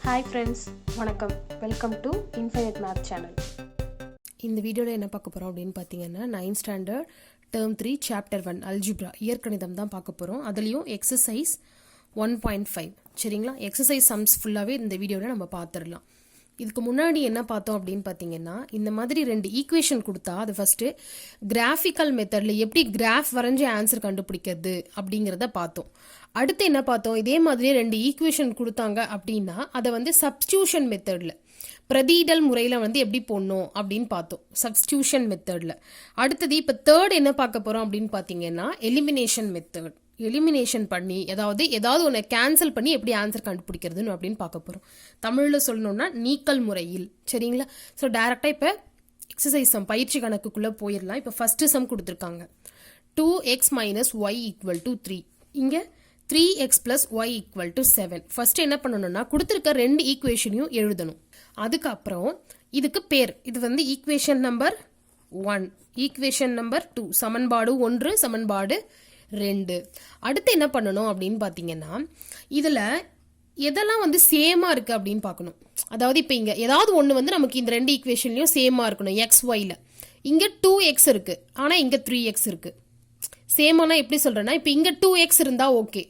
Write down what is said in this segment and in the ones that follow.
Hi friends, வணக்கம். Welcome to infinite math channel. இந்த வீடியோவில் என்ன பார்க்க போகிறோம் அப்படின்னு பார்த்தீங்கன்னா 9th standard term 3 chapter 1 algebra இயற்கணிதம் தான் பார்க்க போகிறோம். அதுலேயும் எக்ஸசைஸ் 1.5 சரிங்களா. எக்ஸசைஸ் சம்ஸ் ஃபுல்லாகவே இந்த வீடியோவில் நம்ம பார்த்துடலாம். இதுக்கு முன்னாடி என்ன பார்த்தோம் அப்படின்னு பார்த்தீங்கன்னா, இந்த மாதிரி 2 ஈக்குவேஷன் கொடுத்தா அது ஃபஸ்ட்டு கிராஃபிக்கல் மெத்தடில் எப்படி கிராஃப் வரைஞ்சி ஆன்சர் கண்டுபிடிக்கிறது அப்படிங்கிறத பார்த்தோம். அடுத்து என்ன பார்த்தோம், இதே மாதிரியே 2 ஈக்குவேஷன் கொடுத்தாங்க அப்படின்னா அதை வந்து சப்ஸ்டியூஷன் மெத்தடில் பிரதியிடல் முறையில் வந்து எப்படி போடணும் அப்படின்னு பார்த்தோம், சப்ஸ்டியூஷன் மெத்தடில். அடுத்தது இப்போ தேர்ட் என்ன பார்க்க போகிறோம் அப்படின்னு பார்த்தீங்கன்னா எலிமினேஷன் மெத்தட். எலிமினேஷன் பண்ணி ஏதாவது ஒன்று கேன்சல் பண்ணி எப்படி ஆன்சர் கண்டுபிடிக்கிறதுன்னு அப்படின்னு பார்க்க போகிறோம். தமிழில் சொல்லணும்னா நீக்கல் முறையில் சரிங்களா. ஸோ டேரெக்டாக இப்போ எக்ஸசைஸ் சம் பயிற்சி கணக்குக்குள்ளே போயிடலாம். இப்போ ஃபஸ்ட்டு சம் கொடுத்துருக்காங்க 2x - y = 3. இங்கே 3x + y = 7. ஃபர்ஸ்ட் என்ன பண்ணணும்னா கொடுத்துருக்க 2 ஈக்குவேஷனையும் எழுதணும். அதுக்கப்புறம் இதுக்கு பேர், இது வந்து ஈக்குவேஷன் நம்பர் 1, ஈக்குவேஷன் நம்பர் 2, சமன்பாடு 1, சமன்பாடு 2. அடுத்து என்ன பண்ணணும் அப்படின்னு பார்த்தீங்கன்னா, இதில் எதெல்லாம் வந்து சேமாக இருக்குது அப்படின்னு பார்க்கணும். அதாவது இப்போ இங்கே ஏதாவது ஒன்று வந்து நமக்கு இந்த 2 ஈக்குவேஷன்லையும் சேமாக இருக்கணும். XYயில் இங்கே 2x இருக்குது, ஆனால் இங்கே 3x இருக்குது. சேமானா எப்படி சொல்கிறேன்னா, இப்போ இங்கே 2x இருந்தால் ஓகே,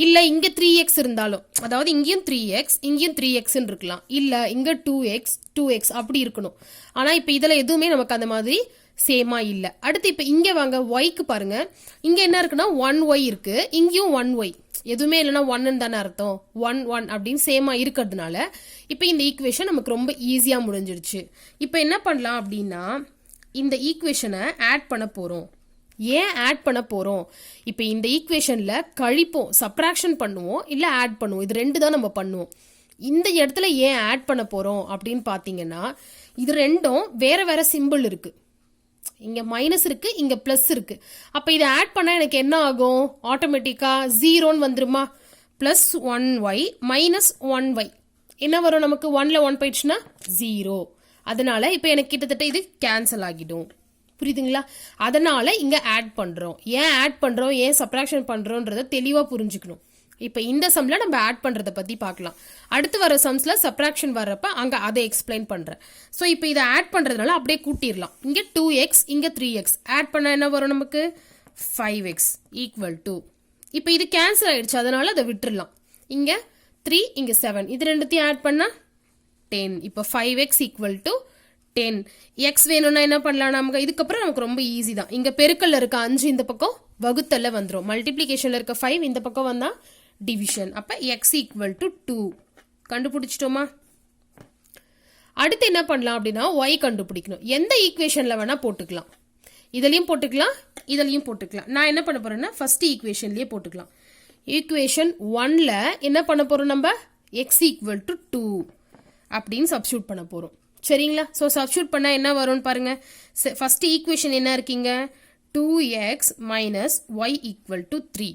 இல்லை இங்கே 3x இருந்தாலும், அதாவது இங்கேயும் 3x இங்கேயும் 3xன்னு இருக்கலாம், இல்லை இங்கே 2x அப்படி இருக்கணும். ஆனால் இப்போ இதில் எதுவுமே நமக்கு அந்த மாதிரி சேமா இல்லை. அடுத்து இப்போ இங்கே வாங்க, ஒய்க்கு பாருங்க, இங்கே என்ன இருக்குன்னா 1y இருக்கு, இங்கேயும் 1y, எதுவுமே இல்லைன்னா 1ன்னு தானே அர்த்தம். 1 அப்படின்னு சேமா இருக்கிறதுனால இப்போ இந்த ஈக்குவேஷன் நமக்கு ரொம்ப ஈஸியாக முடிஞ்சிடுச்சு. இப்போ என்ன பண்ணலாம் அப்படின்னா, இந்த ஈக்குவேஷனை ஆட் பண்ண போகிறோம். ஏன் ஆட் பண்ண போகிறோம், இப்போ இந்த ஈக்குவேஷனில் கழிப்போம், சப்ராக்ஷன் பண்ணுவோம், இல்லை ஆட் பண்ணுவோம், இது 2 தான் நம்ம பண்ணுவோம். இந்த இடத்துல ஏன் ஆட் பண்ண போகிறோம் அப்படின்னு பார்த்தீங்கன்னா, இது ரெண்டும் வேற வேற சிம்பிள் இருக்குது. இங்கே மைனஸ் இருக்குது, இங்கே ப்ளஸ் இருக்குது. அப்போ இதை ஆட் பண்ணால் எனக்கு என்ன ஆகும், ஆட்டோமேட்டிக்காக 0ன்னு வந்துருமா. +1y - 1y என்ன வரும் நமக்கு, 1ல் 1 போயிடுச்சுன்னா 0. அதனால இப்போ எனக்கு கிட்டத்தட்ட இது கேன்சல் ஆகிடும். புரியுதுங்களா. அதனால இங்க ஆட் பண்றோம். ஏன் ஆட் பண்றோம், ஏன் சப்ராக்ஷன் பண்றோம்ன்றத தெளிவா புரிஞ்சுக்கணும். இப்போ இந்த சம்ல நம்ம ஆட் பண்றத பத்தி பார்க்கலாம். அடுத்து வர சம்ஸ்ல சப்ராக்ஷன் வர்றப்ப அங்க அதை எக்ஸ்பிளைன் பண்றேன். ஸோ இப்போ இதை ஆட் பண்றதுனால அப்படியே கூட்டிடலாம். இங்க 2x இங்க 3x ஆட் பண்ண என்ன வரும் நமக்கு, 5x = இப்போ இது கேன்சல் ஆயிடுச்சு, அதனால அதை விட்டுறலாம். இங்க 3 இங்க 7, இது ரெண்டுத்தையும் ஆட் பண்ணா 10. இப்போ 5x = 10. எக்ஸ் வேணும்னா என்ன பண்ணலாம், நமக்கு இதுக்கப்புறம் நமக்கு ரொம்ப ஈஸி தான். இங்க பெருக்கல்ல இருக்க 5 இந்த பக்கம் வகுத்தல்ல வந்துடும், மல்டிப்ளிகேஷன்ல இருக்க 5 இந்த பக்கம் வந்தா டிவிஷன். அப்ப x = 2 கண்டுபிடிச்சிட்டோமா. அடுத்து என்ன பண்ணலாம் அப்படின்னா, y கண்டுபிடிக்கணும். எந்த ஈக்குவேஷன்ல வேணா போட்டுக்கலாம், இதுலயும் போட்டுக்கலாம், இதுலயும் போட்டுக்கலாம். நான் என்ன பண்ண போறேன்னா ஃபர்ஸ்ட் ஈக்குவேஷன்லயே போட்டுக்கலாம். ஈக்குவேஷன் 1ல என்ன பண்ண போறோம், நம்ம x = 2 அப்படின்னு சப்ஸ்டியூட் பண்ண போறோம் சரிங்களா. ஸோ சப்ஸ்டியூட் பண்ணால் என்ன வரும்னு பாருங்க. ஃபர்ஸ்ட் ஈக்குவேஷன் என்ன இருக்கீங்க, 2x - y = 3.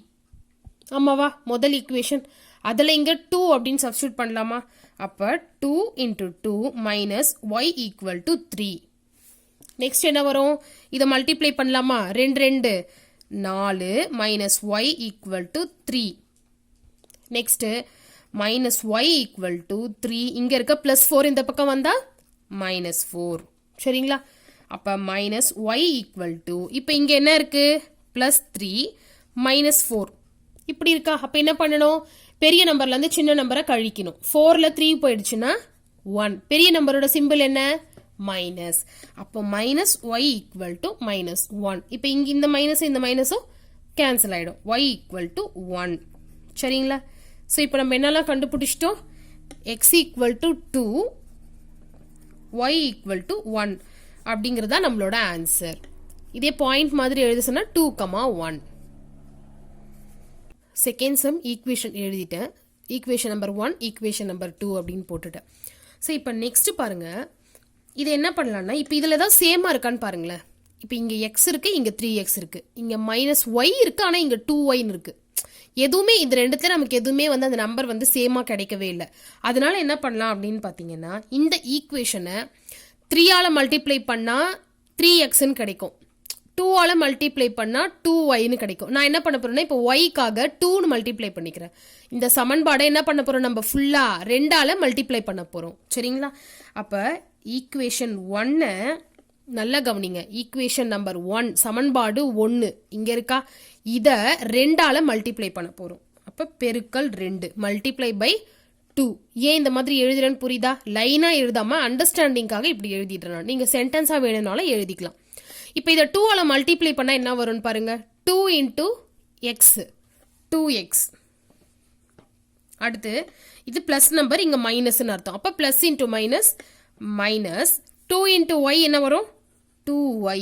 ஆமாவா, முதல் ஈக்குவேஷன். அதில் இங்கே 2 அப்படின்னு சப்ஸ்டியூட் பண்ணலாமா. அப்போ 2 × 2 - y = 3. நெக்ஸ்ட் என்ன வரும், இதை மல்டிப்ளை பண்ணலாமா, 2 4 - y = 3. நெக்ஸ்ட் -y = 3, இங்க இருக்க +4 இந்த பக்கம் வந்தா -4 சரிங்களா. அப்ப -y = இப்போ இங்க என்ன இருக்கு, +3 -4 இப்படி இருக்கா. அப்ப என்ன பண்ணணும், பெரிய நம்பர்ல இருந்து சின்ன நம்பரை கழிக்கணும். 4ல 3 போயிடுச்சுன்னா 1, பெரிய நம்பரோட சிம்பிள் என்ன, மைனஸ். அப்போ -y = -1. இப்போ இங்க இந்த மைனஸும் கேன்சல் ஆயிடும், y = 1 சரிங்களா. ஸோ இப்போ நம்ம என்னெல்லாம் கண்டுபிடிச்சிட்டோம், x = 2, y = 1 அப்படிங்கிறதா நம்மளோட ஆன்சர். இதே பாயிண்ட் மாதிரி எழுத சொன்னா 2, 1. செகண்ட் சம் ஈக்குவேஷன் எழுதிட்டேன். ஈக்குவேஷன் நம்பர் 1, ஈக்குவேஷன் நம்பர் 2 அப்படின்னு போட்டுட்டேன். ஸோ இப்போ நெக்ஸ்ட் பாருங்க, இது என்ன பண்ணலாம்னா, இப்போ இதில் ஏதாவது சேமா இருக்கான்னு பாருங்களேன். இப்போ இங்கே x இருக்கு, இங்கே 3x இருக்கு, இங்கே -y இருக்கு, ஆனால் இங்கே 2yன்னு இருக்கு. எதுவுமே இந்த ரெண்டுத்துல நமக்கு எதுவுமே வந்து அந்த நம்பர் வந்து சேமா கிடைக்கவே இல்லை. அதனால என்ன பண்ணலாம் அப்படின்னு பார்த்தீங்கன்னா, இந்த ஈக்குவேஷனை 3ஆல மல்டிப்ளை பண்ணா 3xன்னு கிடைக்கும், 2ஆல் மல்டிப்ளை பண்ணால் 2yன்னு கிடைக்கும். நான் என்ன பண்ண போகிறேன்னா இப்போ ஒய்க்காக 2ன்னு மல்டிப்ளை பண்ணிக்கிறேன். இந்த சமன்பாடை என்ன பண்ண போகிறோம், நம்ம ஃபுல்லாக 2ஆல் மல்டிப்ளை பண்ண போகிறோம். சரிங்களா? அப்போ ஈக்குவேஷன் 1 நல்லா கவனிங்க. ஈக்குவேஷன் நம்பர் 1 சமன்பாடு 1 இங்கே இருக்கா, இதை 2ஆல் மல்டிப்ளை பண்ண போகிறோம். அப்போ பெருக்கல் 2 மல்டிப்ளை பை 2. ஏன் இந்த மாதிரி எழுதுறேன்னு புரியுதா? லைனாக எழுதாமல் அண்டர்ஸ்டாண்டிங்காக இப்படி எழுதிடுறேன். நீங்கள் சென்டென்ஸாக வேணும்னாலும் எழுதிக்கலாம். இப்போ இதை 2ஆல் மல்டிப்ளை பண்ணால் என்ன வரும்னு பாருங்க. 2 இன்டூ எக்ஸ் 2x. அடுத்து இது பிளஸ் நம்பர், இங்கே மைனஸ்ன்னு அர்த்தம். அப்போ plus into minus minus 2 into y என்ன வரும், 2y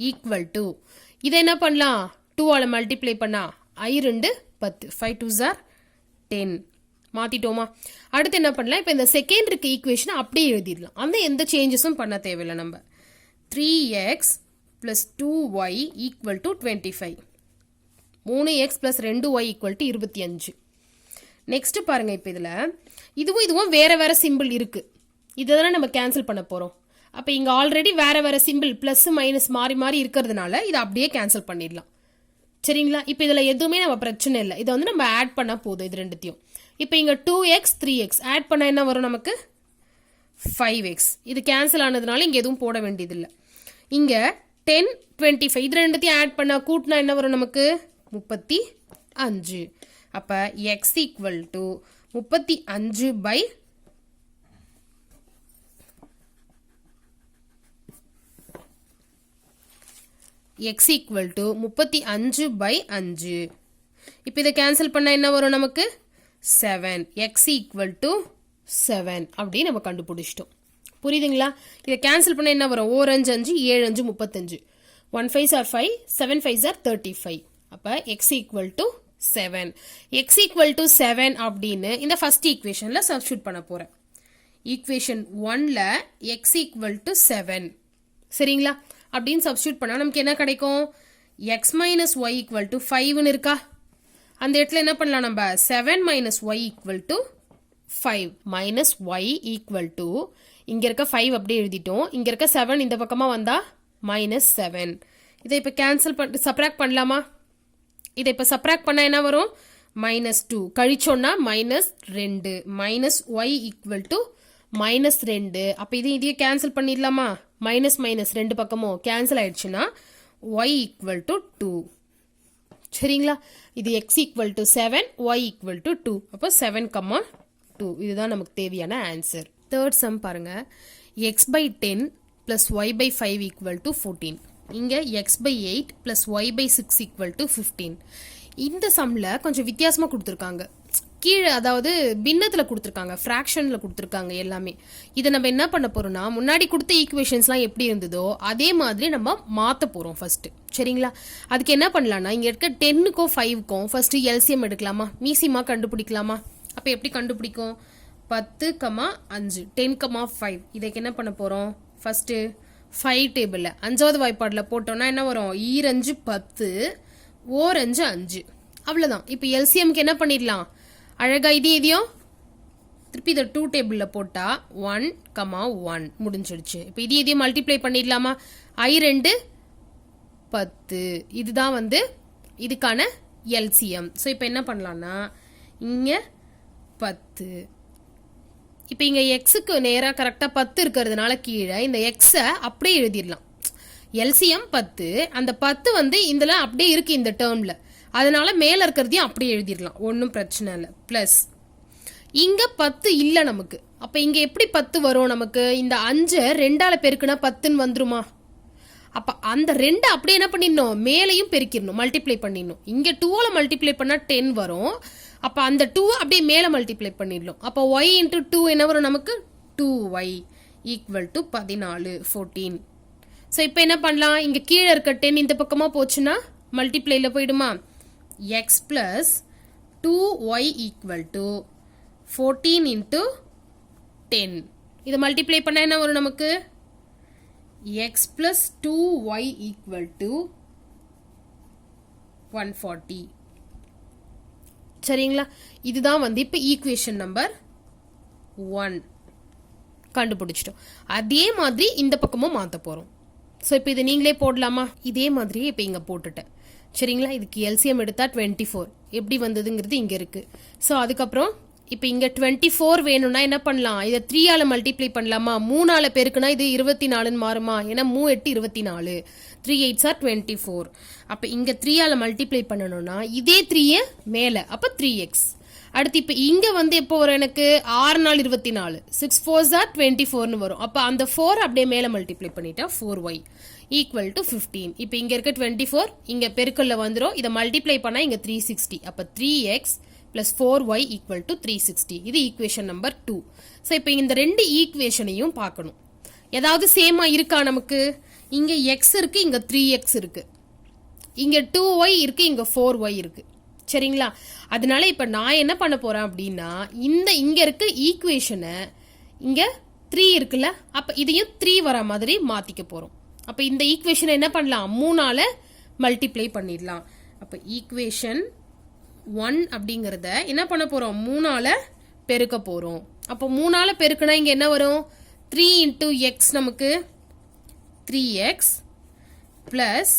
ஈக்குவல் டு இதை என்ன பண்ணலாம், 2ஆல் மல்டிப்ளை பண்ணா I 2 10 5 2s are 10 மாற்றிட்டோமா. அடுத்து என்ன பண்ணலாம், இப்போ இந்த செகண்ட் இருக்க ஈக்குவேஷனை அப்படியே எழுதிடலாம். அந்த எந்த சேஞ்சஸும் பண்ண தேவையில்லை. நம்ம 3x plus 2y equal to 25. 3x plus 2y equal to 25. Next பாருங்க, இப்போ இதில் இதுவும் வேற சிம்பிள் இருக்கு. இதெல்லாம் நம்ம கேன்சல் பண்ண போறோம். அப்போ இங்க ஆல்ரெடி வேற சிம்பிள் பிளஸ் மைனஸ் மாறி மாறி இருக்கிறதுனால இதை அப்படியே கேன்சல் பண்ணிடலாம். சரிங்களா? இப்போ இதில் எதுவுமே நம்ம பிரச்சனை இல்லை. இதை நம்ம ஆட் பண்ணால் போதும் இது ரெண்டுத்தையும். இப்போ இங்கே 2x 3x ஆட் பண்ணால் என்ன வரும் நமக்கு, 5x. இது கேன்சல் ஆனதுனால இங்கே எதுவும் போட வேண்டியதில்லை. இங்கே 10 25 இது ரெண்டுத்தையும் ஆட் பண்ணால் கூட்டினா என்ன வரும் நமக்கு, 35. அப்போ x equal to 35 by x equal to 35 by 5. இப்போ இதை கேன்சல் பண்ணால் என்ன வரும் நமக்கு, 7. x ஈக்குவல் டு 7 அப்படி நம்ம கண்டுபிடிச்சிட்டோம். புரியுதுங்களா? இதை கேன்சல் பண்ண என்ன வரும், 4 5 5 7 5 35. 1 5s are 5 7 5s are 35. அப்போ x equal to 7. x equal to 7 அப்படின்னு இந்த ஃபர்ஸ்ட் ஈக்குவேஷன்ல சப்ஸ்டிட்யூட் பண்ண போறேன். ஈக்குவேஷன் 1ல x ஈக்குவல் டு 7 சரிங்களா? அப்படின்னு சப்ஸ்டிட்யூட் பண்ணா நமக்கு என்ன கிடைக்கும், x minus y equal to 5ன்னு இருக்கா. அந்த இடத்துல என்ன பண்ணலாம், நம்ம 7 minus y equal to 5 minus y equal to இங்க இருக்க 5 அப்படியே எழுதிட்டோம். இங்க இருக்க 7 இந்த பக்கமா வந்தா மைனஸ் 7. இதை இப்ப கேன்சல் பண்ணி சப்ராக்ட் பண்ணலாமா? இதை இப்ப சப்ராக்ட் பண்ணா என்ன வரும், மைனஸ் 2 கழிச்சோம்னா minus 2 minus y equal to minus 2. அப்ப இதையும் கேன்சல் பண்ணிடலாமா, மைனஸ் மைனஸ் ரெண்டு பக்கமும் கேன்சல் ஆயிடுச்சுன்னா ஒய் ஈக்குவல் டு 2. சரிங்களா? இது x equal to 7 y equal to 2. அப்போ 7,2 இதுதான் நமக்கு தேவையான ஆன்சர். தேர்ட் சம் பாருங்க, x by 10 plus y by 5 equal to 14. இங்க x by 8 plus y by 6 equal to 15. இந்த சம்ல கொஞ்சம் வித்தியாசமா கொடுத்துருக்காங்க. கீழே அதாவது பின்னத்தில் கொடுத்துருக்காங்க, ஃப்ராக்ஷனில் கொடுத்துருக்காங்க எல்லாமே. இதை நம்ம என்ன பண்ண போறோம்னா, முன்னாடி கொடுத்த ஈக்குவேஷன்ஸ்லாம் எப்படி இருந்ததோ அதே மாதிரி நம்ம மாற்ற போகிறோம் ஃபர்ஸ்ட். சரிங்களா? அதுக்கு என்ன பண்ணலாம்னா, இங்கே இருக்க 10க்கும் 5க்கும் ஃபர்ஸ்ட் எல்சிஎம் எடுக்கலாமா, மீசிமா கண்டுபிடிக்கலாமா. அப்போ எப்படி கண்டுபிடிக்கும், 10,5 10,5 இதுக்கு என்ன பண்ண போகிறோம், ஃபர்ஸ்ட்டு 5 டேபிளில் 5வது வாய்ப்பாடில் போட்டோம்னா என்ன வரும், 2 5 4 5 5 அவ்வளோதான். இப்போ எல்சிஎம்க்கு என்ன பண்ணிடலாம், அழகா இதையும் திருப்பி இதை 2 டேபிளில் போட்டால் 1,1 முடிஞ்சிடுச்சு. இப்போ இதையும் மல்டிப்ளை பண்ணிடலாமா, I2 10 இதுதான் வந்து இதுக்கான எல்சிஎம். ஸோ இப்போ என்ன பண்ணலாம்னா, இங்கே 10 இப்போ இங்கே எக்ஸுக்கு நேராக கரெக்டாக 10 இருக்கிறதுனால கீழே இந்த எக்ஸை அப்படியே எழுதிடலாம். எல்சிஎம் 10, அந்த 10 வந்து இதில் அப்படியே இருக்கு இந்த டேர்மில், அதனால மேலே இருக்கிறதையும் அப்படியே எழுதிடலாம், ஒன்றும் பிரச்சனை இல்லை. ப்ளஸ் இங்கே 10 இல்லை நமக்கு, அப்போ இங்கே எப்படி 10 வரும் நமக்கு, இந்த 5 2ஆல் பெருக்குனா 10ன்னு வந்துருமா. அப்போ அந்த 2 அப்படியே என்ன பண்ணிடணும், மேலையும் பெருக்கிடணும், மல்டிப்ளை பண்ணிடணும். இங்கே 2ஆல் மல்டிப்ளை பண்ணால் 10 வரும். அப்போ அந்த 2 அப்படியே மேலே மல்டிப்ளை பண்ணிடலாம். அப்போ y இன்ட்டு 2 என்ன வரும் நமக்கு, 2y ஈக்குவல் டு 14 14. ஸோ இப்போ என்ன பண்ணலாம், இங்கே கீழே இருக்க 10 இந்த பக்கமாக போச்சுன்னா மல்டிப்ளைல போயிடுமா, x plus 2y equal to 14 into 10. இதை மல்டிப்ளை பண்ணால் என்ன வரும் நமக்கு, x plus 2y equal to 140. சரிங்களா? இதுதான் வந்து இப்போ ஈக்குவேஷன் நம்பர் 1 கண்டுபிடிச்சிட்டோம். அதே மாதிரி இந்த பக்கமும் மாற்ற போகிறோம். ஸோ இப்போ இது நீங்களே போடலாமா? இதே மாதிரி இப்போ இங்கே போட்டுட்டேன். சரிங்களா? இதுக்கு எல்சிஎம் எடுத்தால் 24 எப்படி வந்ததுங்கிறது இங்கே இருக்குது. ஸோ அதுக்கப்புறம் இப்போ இங்கே 24 வேணும்னா என்ன பண்ணலாம்? இதை 3ஆல் மல்டிப்ளை பண்ணலாமா? 3ஆல் பெருக்குனா இது 24ன்னு மாறுமா? ஏன்னா 3 8 24, 3 8s are 24. அப்போ இங்கே 3ஆல் மல்டிப்ளை பண்ணணும்னா இதே 3 மேலே, அப்போ 3x. அடுத்து இப்போ இங்கே வந்து எப்போ வரும்? எனக்கு 6 நாள் 24, 6 4s are 24ன்னு வரும். அப்போ அந்த 4 அப்படியே மேலே மல்டிப்ளை பண்ணிட்டா 4y ஈக்குவல் டு 15. இப்போ இங்கே இருக்க 24 இங்கே பெருக்கல்ல வந்துடும். இதை மல்டிப்ளை பண்ணால் இங்கே 360. அப்போ 3x plus 4y equal to 360. இது ஈக்குவேஷன் நம்பர் 2. ஸோ இப்போ இந்த ரெண்டு ஈக்குவேஷனையும் பார்க்கணும். ஏதாவது சேமா இருக்கா நமக்கு? இங்கே x இருக்கு, இங்கே 3x இருக்கு, இங்கே 2y இருக்கு, இங்கே 4y இருக்கு. சரிங்களா? அதனால இப்போ நான் என்ன பண்ண போறேன் அப்படின்னா இங்கே இருக்க ஈக்குவேஷனை இங்கே 3 இருக்குல்ல, அப்போ இதையும் 3 வர மாதிரி மாற்றிக்க போகிறோம். அப்போ இந்த ஈக்குவேஷனை என்ன பண்ணலாம்? 3ஆல் மல்டிப்ளை பண்ணிடலாம். அப்போ ஈக்குவேஷன் 1 அப்படிங்கிறத என்ன பண்ண போகிறோம்? 3ஆல் பெருக்க போகிறோம். அப்போ 3ஆல் பெருக்குனா இங்கே என்ன வரும்? 3 into x நமக்கு 3x plus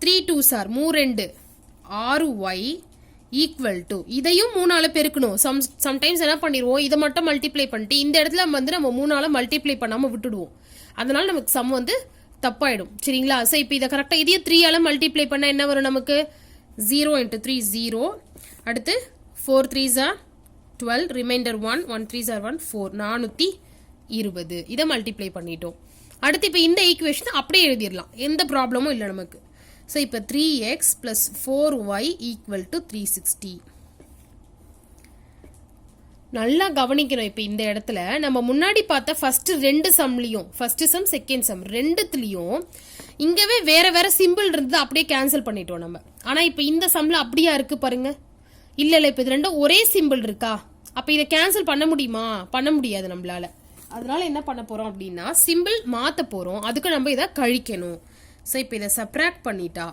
3 2s are 3 6y equal to இதையும் 3ஆல் பெருக்கணும். சம்டைம்ஸ் என்ன பண்ணிடுவோம்? இதை மட்டும் மல்டிப்ளை பண்ணிட்டு இந்த இடத்துல வந்து நம்ம 3ஆல் மல்டிப்ளை பண்ணாமல் விட்டுடுவோம். அதனால நமக்கு சம் வந்து தப்பாயிடும். சரிங்களா? ஸோ இப்போ இதை கரெக்டாக இதையும் 3ஆல் மல்டிப்ளை பண்ணால் என்ன வரும் நமக்கு? 0 into 3 0. அடுத்து 4 3s are 12, reminder 1, 1 3s are 1, 4, 420. இதை மல்டிப்ளை பண்ணிட்டோம். அடுத்து இப்போ இந்த ஈக்குவேஷன் அப்படியே எழுதிடலாம், எந்த ப்ராப்ளமும் இல்லை நமக்கு. ஸோ இப்போ 3x plus 4y equal to 360. நல்லா கவனிக்கணும். இப்போ இந்த இடத்துல நம்ம முன்னாடி பார்த்த ஃபர்ஸ்ட் ரெண்டு சம்லையும், ஃபர்ஸ்ட் சம் செகண்ட் சம் ரெண்டுத்துலையும் இங்கவே வேற வேற சிம்பிள் இருந்து அப்படியே கேன்சல் பண்ணிட்டோம் நம்ம. ஆனா இப்போ இந்த சம்ல அப்படியா இருக்கு பாருங்க. இல்ல இல்ல, இப்போ இது ரெண்டும் ஒரே சிம்பிள் இருக்கா? அப்ப இதை கேன்சல் பண்ண முடியுமா? பண்ண முடியாது நம்மளால. அதனால என்ன பண்ண போறோம் அப்படின்னா சிம்பிள் மாத்த போறோம். அதுக்கு நம்ம இதை கழிக்கணும். ஸோ இப்போ இதை சப்ராக்ட் பண்ணிட்டா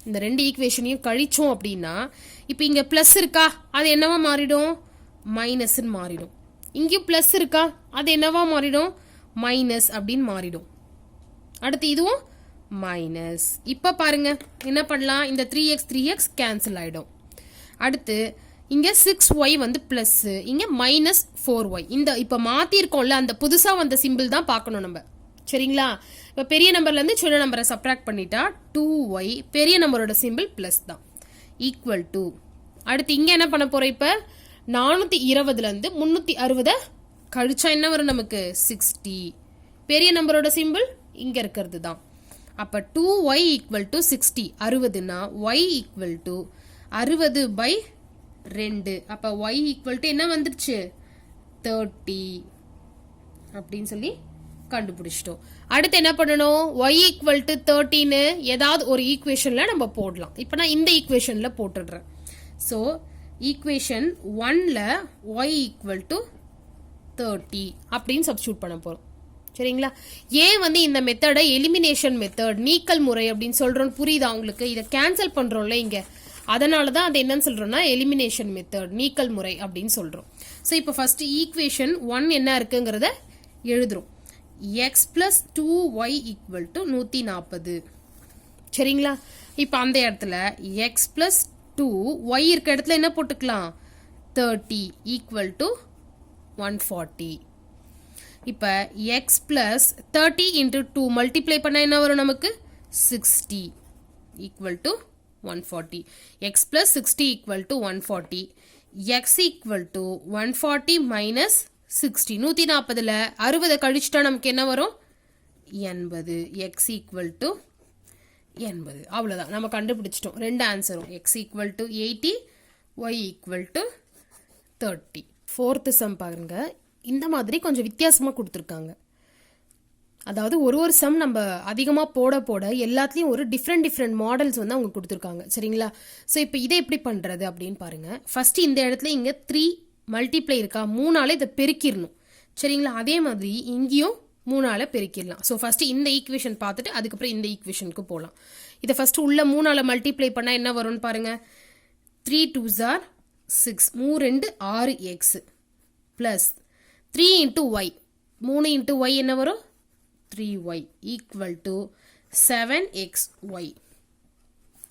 இந்த ரெண்டு ஈக்குவேஷனையும் கழிச்சோம் அப்படின்னா இப்போ இங்க பிளஸ் இருக்கா? அது என்னவா மாறிடும்? மைனஸ்ன்னு மாறிடும். இங்கேயும் பிளஸ் இருக்கா? அது என்னவா மாறிடும்? மைனஸ் அப்படின்னு மாறிடும். அடுத்து இதுவும் மைனஸ். இப்போ பாருங்க என்ன பண்ணலாம்? இந்த 3x கேன்சல் ஆயிடும். அடுத்து இங்க 6y வந்து பிளஸ், இங்க மைனஸ் 4y. இந்த இப்போ மாத்திருக்கோம்ல அந்த புதுசா வந்த சிம்பிள் தான் பார்க்கணும் நம்ம. சரிங்களா? இப்போ பெரிய நம்பர்ல இருந்து சின்ன நம்பரை சப்ராக்ட் பண்ணிட்டா 2y, பெரிய நம்பரோட சிம்பிள் பிளஸ் தான், ஈக்குவல் டு. அடுத்து இங்க என்ன பண்ண போறோம்? இப்போ 420ல இருந்து 360 கழிச்சா என்ன வரும் நமக்கு? 60. பெரிய நம்பரோட சிம்பிள் இங்க இருக்கிறது தான். அப்ப 2y equal to 60. 60னா y equal to 60/2. அப்ப y equal to என்ன வந்துருச்சு? 30 அப்படின்னு சொல்லி கண்டுபிடிச்சிட்டோம். அடுத்து என்ன பண்ணணும்? y equal to 30ன்னு ஏதாவது ஒரு ஈக்குவேஷன்ல நம்ம போடலாம். இப்போ நான் இந்த ஈக்குவேஷன்ல போட்டுடுறேன். ஸோ ஈக்குவேஷன் 1ல y equal to 30 அப்படின்னு சப்ஸ்டியூட் பண்ண போறோம். சரிங்களா? ஏன் வந்து இந்த மெத்தடை எலிமினேஷன் மெத்தட், நீக்கல் முறை அப்படின்னு சொல்றோம், புரியுதா உங்களுக்கு? இதை கேன்சல் பண்றோம்ல இங்க, அதனால தான் அது என்னன்னு சொல்றோம்னா எலிமினேஷன் மெத்தட், நீக்கல் முறை அப்படின்னு சொல்றோம். ஸோ இப்போ ஃபர்ஸ்ட் ஈக்குவேஷன் 1 என்ன இருக்குங்கிறத எழுதுறோம். x plus 2y equal to 140. சரிங்களா? இப்போ அந்த இடத்துல x plus 2, y இருக்க இடத்துல என்ன போட்டுக்கலாம்? 30 equal to 140. இப்போ x plus 30 into 2 மல்டிப்ளை பண்ணா என்ன வரும் நமக்கு? 60 equal to 140. x plus 60 equal to 140. x equal to 140 minus 60. 140ல 60 கழிச்சிட்டா நமக்கு என்ன வரும்? 80. x equal to 80. அவ்வளவுதான், நம்ம கண்டுபிடிச்சிட்டோம் ரெண்டு ஆன்சரும். x equal to 80, y equal to 30. Fourth some பாருங்க. இந்த மாதிரி கொஞ்சம் வித்தியாசமா கொடுத்துருக்காங்க. அதாவது ஒரு சம் நம்ம அதிகமாக போட போட எல்லாத்துலேயும் ஒரு டிஃப்ரெண்ட் மாடல்ஸ் வந்து அவங்க கொடுத்துருக்காங்க. சரிங்களா? ஸோ இப்போ இதை எப்படி பண்ணுறது அப்படின்னு பாருங்க. ஃபர்ஸ்ட் இந்த இடத்துல இங்கே 3 மல்டிப்ளை இருக்கா? 3ஆல் இதை பெருக்கிடணும். சரிங்களா? அதே மாதிரி இங்கேயும் 3ஆல் பெருக்கிடலாம். ஸோ ஃபர்ஸ்ட் இந்த ஈக்குவேஷன் பார்த்துட்டு அதுக்கப்புறம் இந்த ஈக்குவேஷனுக்கு போகலாம். இதை ஃபர்ஸ்ட் உள்ள 3ஆல் மல்டிப்ளை பண்ணால் என்ன வரும்னு பாருங்க. 3 2s are 6, 3 6x plus 3 into y, 3 into y என்ன வரும்? 3y equal to 7xy.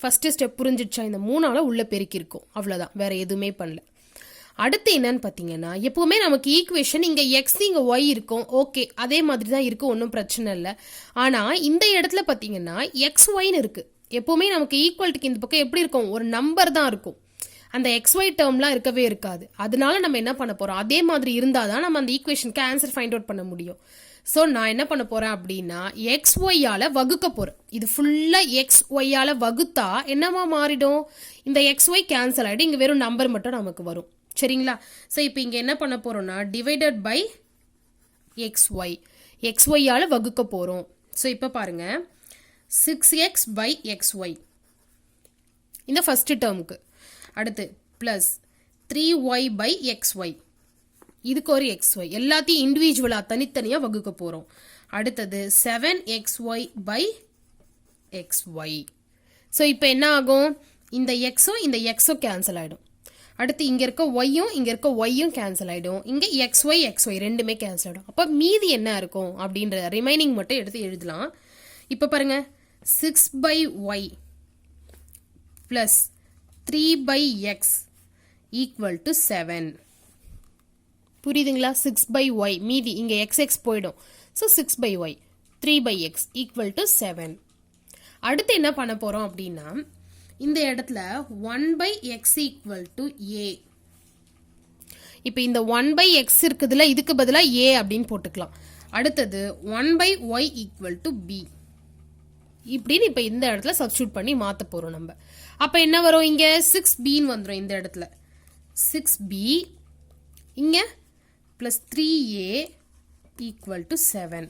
First step புரிஞ்சிடுச்சா? இந்த 3ஆல உள்ள பெருக்கியிருக்கோம், அவ்வளோதான், வேற எதுவுமே பண்ணல. அடுத்து என்னன்னு பார்த்தீங்கன்னா, எப்பவுமே நமக்கு ஈக்குவேஷன் இங்கே எக்ஸ் இங்கே ஒய் இருக்கும், ஓகே அதே மாதிரி தான் இருக்கும், ஒன்றும் பிரச்சனை இல்லை. ஆனால் இந்த இடத்துல பார்த்தீங்கன்னா எக்ஸ் ஒய்னு இருக்கு. எப்பவுமே நமக்கு ஈக்குவல்ட்டுக்கு இந்த பக்கம் எப்படி இருக்கும், ஒரு நம்பர் தான் இருக்கும், அந்த எக்ஸ் ஒய் டேர்ம்லாம் இருக்கவே இருக்காது. அதனால நம்ம என்ன பண்ண போறோம், அதே மாதிரி இருந்தால் தான் நம்ம அந்த ஈக்குவேஷனுக்கு ஆன்சர் ஃபைண்ட் அவுட் பண்ண முடியும். ஸோ நான் என்ன பண்ண போறேன் அப்படின்னா எக்ஸ் ஒய்யால வகுக்க போறேன். இது ஃபுல்லா எக்ஸ் ஒய்யால வகுத்தா என்னவா மாறிடும், இந்த எக்ஸ் ஒய் கேன்சல் ஆகிடும், இங்கே வெறும் நம்பர் மட்டும் நமக்கு வரும். சரிங்களா? ஸோ இப்போ இங்கே என்ன பண்ண போறோம்னா டிவைடட் பை எக்ஸ் ஒய்யால வகுக்க போறோம். ஸோ இப்போ பாருங்க 6x by xy இந்த ஃபர்ஸ்ட் டேர்முக்கு. அடுத்து பிளஸ் 3y by xy, இதுக்கு ஒரு xy, எல்லாத்தையும் இண்டிவிஜுவலா தனித்தனியா வகுக்க போறோம். அடுத்தது 7xy by xy. ஸோ இப்போ என்ன ஆகும், இந்த எக்ஸோ இந்த எக்ஸோ கேன்சல் ஆயிடும். அடுத்து இங்க இருக்க ஒய்யும் இங்க இருக்க ஒய்யும் கேன்சல் ஆயிடும், இங்க எக்ஸ்ஒய் ரெண்டுமே கேன்சல் ஆயிடும். அப்ப மீதி என்ன இருக்கும் அப்படின்ற ரிமைனிங் மட்டும் எடுத்து எழுதலாம். இப்ப பாருங்க 6 by y plus 3 by x equal to 7. புரியுதுங்களா? 6 by y மீதி இங்க x போயிடும். So 6 by y 3 by x equal to 7. அடுத்து என்ன பண்ண போறோம் அப்படின்னா இந்த இடத்துல 1 by x equal to a. இப்போ இந்த 1 by x இருக்குதுல, இதுக்கு பதிலா a அப்படின்னு போட்டுக்கலாம். அடுத்தது 1 by y equal to b. இப்படின்னு இப்போ இந்த இடத்துல சப்ஸ்டியூட் பண்ணி மாற்ற போறோம் நம்ம. அப்போ என்ன வரும், இங்க 6bன்னு வந்துடும். இந்த இடத்துல 6b இங்க plus 3a equal to 7.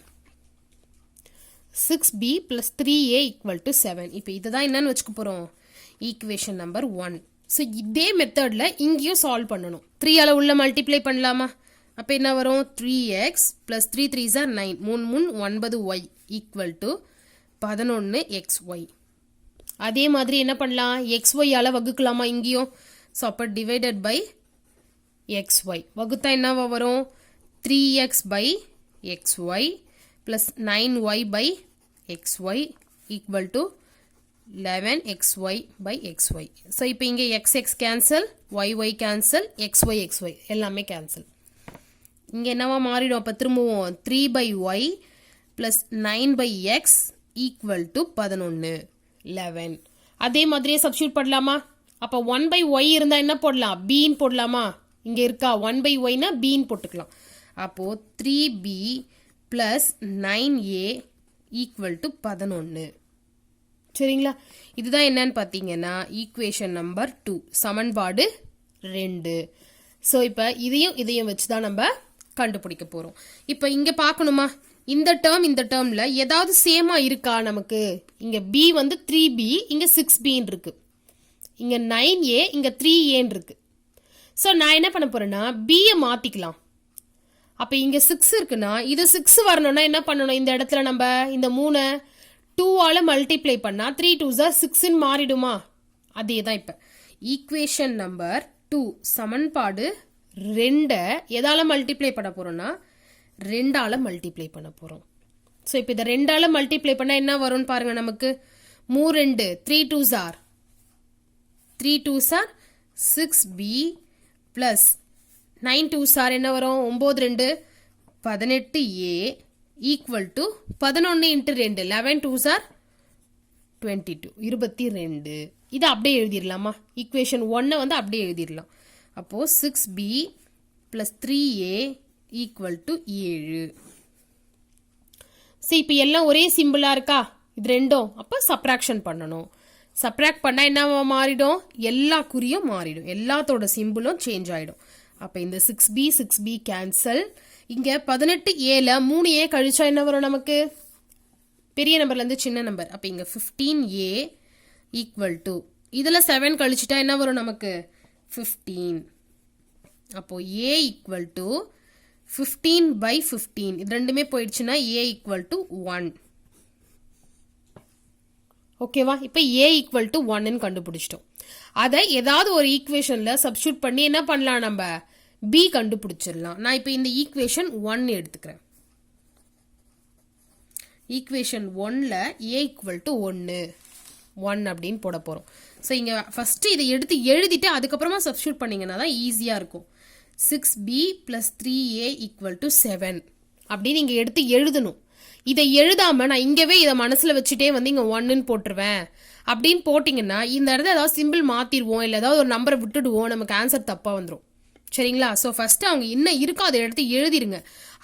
6b plus 3a equal to 7. இப்போ இதுதான் என்னன்னு வச்சுக்க போறோம், ஈக்குவேஷன் நம்பர் 1. ஸோ இதே மெத்தட்ல இங்கேயும் சால்வ் பண்ணணும். 3ஆல உள்ள மல்டிப்ளை பண்ணலாமா? அப்போ என்ன வரும், 3x plus 3 3s are 9, 3 9y equal to 11xy. அதே மாதிரி என்ன பண்ணலாம், xyயால வகுக்கலாமா இங்கேயும்? ஸோ அப்போ டிவைடட் பை xy வகுத்தா என்னவா வரும், 3x by xy plus 9y by xy equal to 11xy by xy. So இப்போ இங்கே xx cancel, yy cancel, xy எல்லாமே கேன்சல். இங்கே என்னவா மாறிடும், அப்போ திரும்பவும் 3 by y plus 9 by x equal to 11. அதே மாதிரியே சப்ஸ்டியூட் பண்ணலாமா? அப்போ 1 by y இருந்தால் என்ன போடலாம், bன்னு போடலாமா? இங்கே இருக்கா 1 by yனா bன்னு போட்டுக்கலாம். அப்போ 3b plus 9a equal to 11. சரிங்களா? இதுதான் என்னன்னு பார்த்தீங்கன்னா ஈக்குவேஷன் நம்பர் 2, சமன்பாடு 2. ஸோ இப்போ இதையும் வச்சு தான் நம்ம கண்டுபிடிக்க போறோம். இப்போ இங்க பார்க்கணுமா, இந்த டேர்ம்ல ஏதாவது சேமா இருக்கா நமக்கு? இங்க b வந்து 3b, இங்க 6bன்னு இருக்கு, இங்க 9a, இங்க 3aன்னு இருக்கு. ஸோ நான் என்ன பண்ண போறேன்னா b-யை மாத்திக்கலாம். அப்ப இங்க 6 இருக்குன்னா இது 6 வரணும்னா என்ன பண்ணணும், இந்த இடத்துல நம்ம இந்த 3 2ஆல மல்டிப்ளை பண்ணா 3 2s are 6ன்னு மாறிடுமா? அதே தான். இப்ப ஈக்குவேஷன் நம்பர் 2 சமன்பாடு 2 எதால மல்டிப்ளை பண்ண போறோம்னா 2ஆல மல்டிப்ளை பண்ண போறோம். ஸோ இப்போ இதை 2ஆல மல்டிப்ளை பண்ணா என்ன வரும்னு பாருங்க, நமக்கு 3 2 3 2s are 6b plus 9 2s are என்ன வரும், 9 2 18a equal to 11 into 2 11 2s are 22 22. இதை அப்படியே எழுதிடலாமா, ஈக்குவேஷன் 1 வந்து அப்படியே எழுதிடலாம். அப்போ 6b plus 3a equal to 7. சரி, இப்போ எல்லாம் ஒரே சிம்பிளா இருக்கா இது ரெண்டும்? அப்போ சப்ராக்ஷன் பண்ணணும். சப்ராக்ட் பண்ணா என்ன மாறிடும், எல்லா குறியும் மாறிடும், எல்லாத்தோட சிம்பிளும் சேஞ்ச் ஆயிடும். அப்ப இந்த 6b கேன்சல். இங்க 18a 3a கழிச்சா என்ன வரும் நமக்கு, பெரிய நம்பர்ல இருந்து சின்ன நம்பர். அப்ப இங்க 15a equal to இதுல 7 கழிச்சிட்டா என்ன வரும் நமக்கு 15. அப்போ a equal to 15 by 15, இது ரெண்டுமே போயிடுச்சுன்னா a equal to 1. ஓகேவா? இப்போ a equal to 1ன்னு கண்டுபிடிச்சிட்டோம். அதை ஏதாவது ஒரு ஈக்குவேஷன்ல சப்ஸ்டியூட் பண்ணி என்ன பண்ணலாம், நம்ம b கண்டுபிடிச்சிடலாம். நான் இப்போ இந்த ஈக்குவேஷன் 1 எடுத்துக்கிறேன். ஈக்குவேஷன் 1ல் a ஈக்குவல் டு 1 அப்படின்னு போட போகிறோம். ஸோ இங்கே ஃபஸ்ட்டு இதை எடுத்து எழுதிட்டு அதுக்கப்புறமா சப்ஸ்டியூட் பண்ணிங்கன்னா தான் ஈஸியாக இருக்கும். 6b + 3a = 7 அப்படின்னு இங்கே எடுத்து எழுதணும். இதை எழுதாமல் நான் இங்கேவே இதை மனசில் வச்சுட்டே வந்து இங்கே 1ன்னு போட்டுருவேன் அப்படின்னு போட்டிங்கன்னா இந்த இடத்துல ஏதாவது சிம்பிள் மாற்றிடுவோம், இல்லை ஏதாவது ஒரு நம்பரை விட்டுடுவோம், நமக்கு ஆன்சர் தப்பாக வந்துடும். சரிங்களா? ஸோ ஃபஸ்ட்டு அவங்க என்ன இருக்கோ அதை எடுத்து எழுதிருங்க.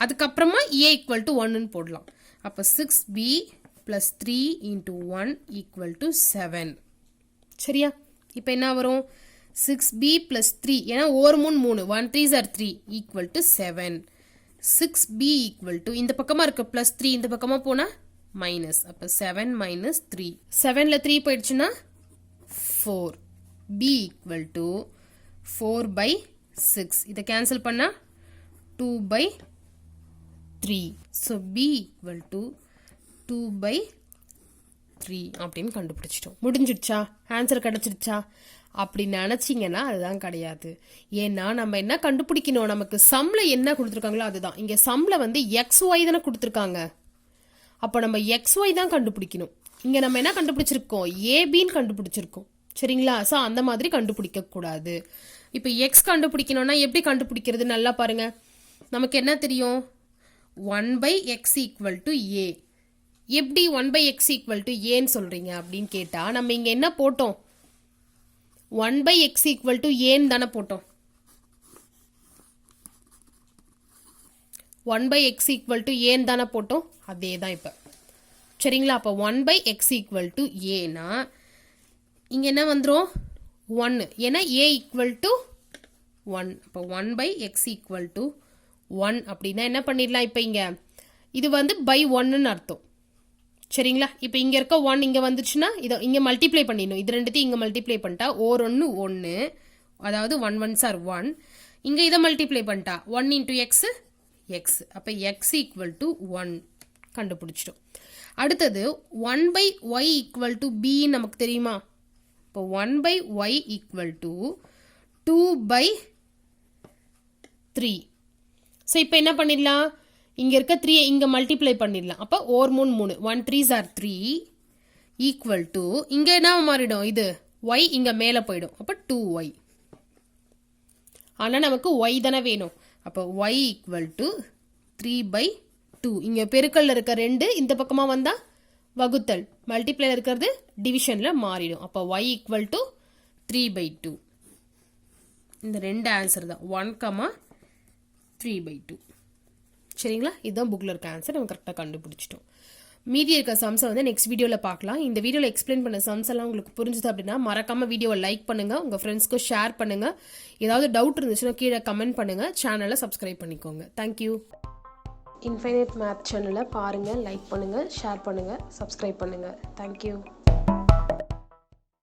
அதுக்கப்புறமா a = 1ன்னு போடலாம். அப்போ 6b + 3 × 1 = 7. சரியா? இப்போ என்ன வரும்? 6b + 3, ஏன்னா ஒரு 3 1 3s are 3 = 7. 6b = இந்த பக்கமாக இருக்க +3 இந்த பக்கமாக போனால் மைனஸ். அப்போ 7 - 3, 7ல் 3 போயிடுச்சுன்னா 4. b = 4/6. இதை கேன்சல் பண்ணால் 2/3. ஸோ b = 2/3 அப்படின்னு கண்டுபிடிச்சிட்டோம். முடிஞ்சிடுச்சா? ஆன்சர் கிடச்சிடுச்சா? அப்படி நினச்சிங்கன்னா அதுதான் கிடையாது. ஏன்னா நம்ம என்ன கண்டுபிடிக்கணும், நமக்கு சம்ல என்ன கொடுத்துருக்காங்களோ அதுதான். இங்கே சம்ல வந்து XY தானே கொடுத்துருக்காங்க. அப்போ நம்ம XY தான் கண்டுபிடிக்கணும். இங்கே நம்ம என்ன கண்டுபிடிச்சிருக்கோம்? ஏபின்னு கண்டுபிடிச்சிருக்கோம். சரிங்களா? ஸோ அந்த மாதிரி கண்டுபிடிக்க கூடாது. இப்போ எக்ஸ் கண்டுபிடிக்கணும்னா எப்படி கண்டுபிடிக்கிறது நல்லா பாருங்க. நமக்கு என்ன தெரியும்? 1/x = a. எப்படி 1/x = aன்னு சொல்றீங்க அப்படின்னு கேட்டா நம்ம இங்க என்ன போட்டோம்? 1/x = aன்னு தானே போட்டோம். 1/x = aன்னு தானே போட்டோம். அதே தான் இப்போ. சரிங்களா? அப்போ 1/x = aனா இங்க என்ன வந்துடும்? 1. ஏன்னா a = 1. அப்போ 1/x = 1 அப்படின்னா என்ன பண்ணிடலாம்? இப்போ இங்க இது வந்து by 1ன்னு அர்த்தம். சரிங்களா? இப்போ இங்க இருக்க 1 இங்க வந்துச்சுன்னா இதை இங்க மல்டிப்ளை பண்ணிடணும். இது ரெண்டுத்தையும் இங்க மல்டிப்ளை பண்ணிட்டா ஓர் 1 1, அதாவது 1 1s are 1. இங்க இதை மல்டிப்ளை பண்ணிட்டா 1 × x x. அப்போ x = 1 கண்டுபிடிச்சிட்டோம். அடுத்தது 1/y = b நமக்கு தெரியுமா? இப்போ 1/y = 2/3. ஸோ இப்போ என்ன பண்ணிடலாம்? இங்கே இருக்க 3 இங்கே மல்டிப்ளை பண்ணிடலாம். அப்போ ஓர் 3 1 3s are 3 = இங்கே என்ன மாறிடும்? இது y இங்கே மேலே போயிடும். அப்போ 2y. ஆனால் நமக்கு y தானே வேணும். அப்போ y = 3/2. இங்கே பெருக்கல்ல இருக்க 2 இந்த பக்கமாக வந்தால் வகுத்தல், மல்டிப்ளைல இருக்கிறது டிவிஷனில் மாறிடும். அப்போ y = 3/2. இந்த ரெண்டு ஆன்சர் தான் 1,3/2. சரிங்களா? இதுதான் புக்கில் இருக்க ஆன்சர். நம்ம கரெக்டாக கண்டுபிடிச்சிட்டோம். மீதி இருக்க சம்ஸை வந்து நெக்ஸ்ட் வீடியோவில் பார்க்கலாம். இந்த வீடியோவில் எக்ஸ்பிளைன் பண்ண சம்ஸ் எல்லாம் உங்களுக்கு புரிஞ்சுது அப்படின்னா மறக்காமல் வீடியோவை லைக் பண்ணுங்கள், உங்கள் ஃப்ரெண்ட்ஸ்க்கும் ஷேர் பண்ணுங்கள். ஏதாவது டவுட் இருந்துச்சுன்னா கீழே கமெண்ட் பண்ணுங்கள். சேனலை சப்ஸ்கிரைப் பண்ணிக்கோங்க. தேங்க்யூ. இன்ஃபைனைட் மேத் சேனலை பாருங்கள், லைக் பண்ணுங்கள், ஷேர் பண்ணுங்கள், சப்ஸ்கிரைப் பண்ணுங்கள். தேங்க்யூ.